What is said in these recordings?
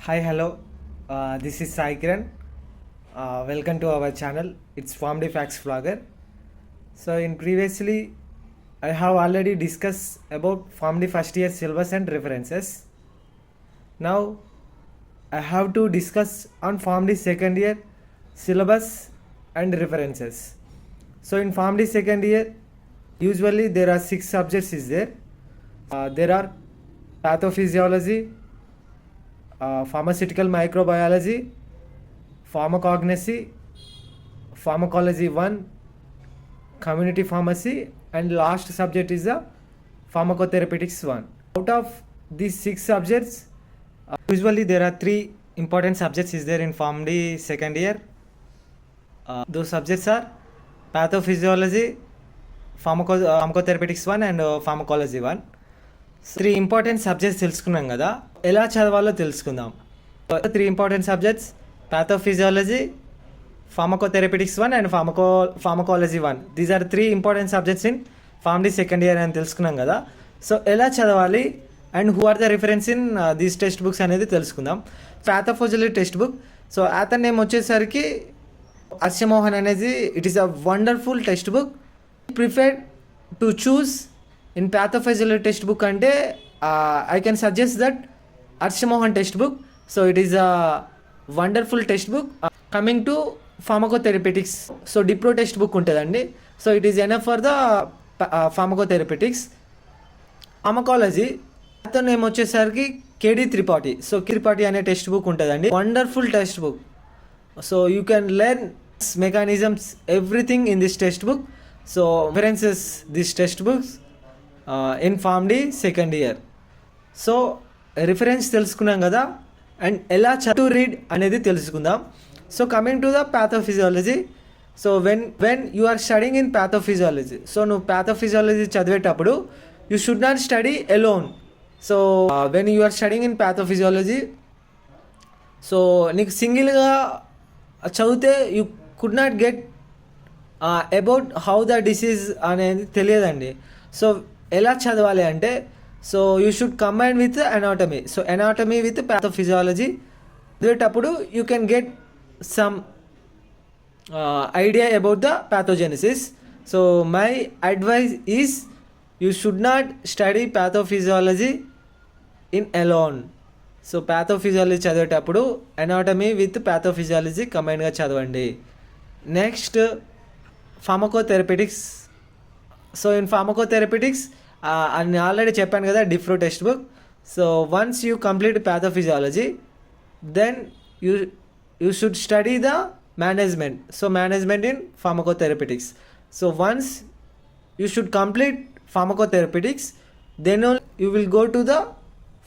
Hi, hello. This is Sai Kiran. Welcome to our channel. It's Form Facts Vlogger. So, in previously, I have already discussed about Form first year syllabus and references. Now, I have to discuss on Form second year syllabus and references. So, in Form second year, usually there are 6 subjects is there. There are pathophysiology, pharmaceutical microbiology, pharmacognosy, pharmacology 1, community pharmacy, and last subject is the pharmacotherapeutics 1. Out of these 6 subjects, usually there are 3 important subjects is there in PharmD second year. Those subjects are pathophysiology, pharmacotherapeutics 1 and pharmacology 1. 3 important subjects తెలుసుకున్నాం కదా, ఎలా చదవాలో తెలుసుకుందాం. 3 important subjects pathophysiology, pharmacotherapeutics 1 and pharmacology 1. These are 3 important subjects in Pharm D second year అని తెలుసుకున్నాం కదా. So ఎలా చదవాలి and who are the reference in these text books అనేది తెలుసుకుందాం. పాథోఫిజియాలజీ టెక్స్ట్ బుక్, సో అతని నేమ్ వచ్చేసరికి హర్షమోహన్ అనేది. It is a wonderful text book. Preferred to choose in pathophysiology textbook ante I can suggest that Harshamohan textbook. So it is a wonderful textbook. Coming to pharmacotherapeutics, so Dipro textbook untadandi. So it is enough for the pharmacotherapeutics. Pharmacology athanu name vachesariki KD Tripathi. So Tripathi ane textbook untadandi. Wonderful textbook. So you can learn mechanisms, everything in this textbook. So references these textbooks in PharmD second year. So reference తెలుసుకున్నాం కదా, and ఎలా to read అనేది తెలుసుకుందాం. So coming to the pathophysiology, so when you are studying in pathophysiology, so నువ్వు pathophysiology చదివేటప్పుడు you should not study alone. So when you are studying in pathophysiology, so నీకు సింగిల్గా చదివితే you could not get about how the disease అనేది తెలియదండి. So ఎలా చదవాలి అంటే, so you should combine with anatomy. So anatomy with pathophysiology చదివేటప్పుడు you can get some idea about the pathogenesis. So my advice is you should not study pathophysiology in alone. So pathophysiology చదివేటప్పుడు anatomy with pathophysiology కంబైన్గా చదవండి. Next pharmacotherapeutics. So in pharmacotherapeutics అని already చెప్పాను కదా, DiPiro text book. So once you complete pathophysiology, then you should study the management. So management in pharmacotherapeutics. So once you should complete pharmacotherapeutics, then you will go to the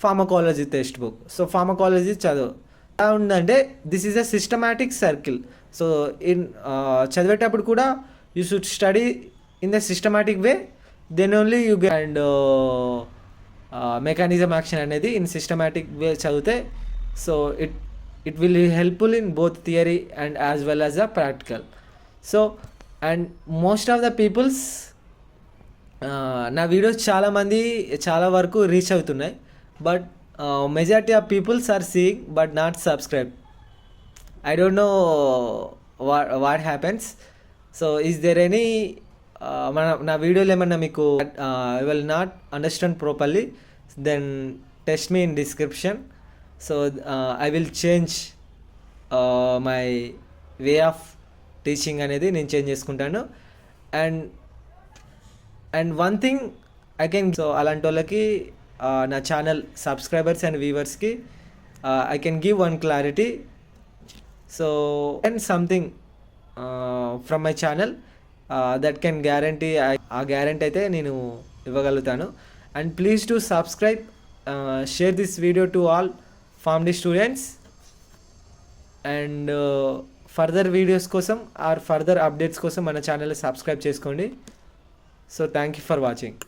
pharmacology text book. So pharmacology చదువు ఎలా ఉందంటే, this is a systematic circle. So in చదివేటప్పుడు కూడా you should study in the systematic way, then only you get and mechanism action అనేది in systematic way చదివితే, so it will be helpful in both theory and as well as the practical. So and most of the peoples నా videos చాలా వరకు reach అవుతున్నాయి, but majority of peoples are seeing but not subscribe. I don't know what happens. So is there any నా వీడియోలు ఏమన్నా మీకు will not understand properly, then text me in description. So I will change my way of teaching అనేది నేను change చేసుకుంటాను. And one thing I can, so అలాంటి వాళ్ళకి నా ఛానల్ సబ్స్క్రైబర్స్ అండ్ వ్యూవర్స్కి I can give one clarity. So and something from my channel that can guarantee, ఆ guarantee అయితే నేను ఇవ్వగలుగుతాను. And please to subscribe, share this video to all Pharm D students. And further videos కోసం or further updates కోసం మన ఛానల్ని subscribe చేసుకోండి. So thank you for watching.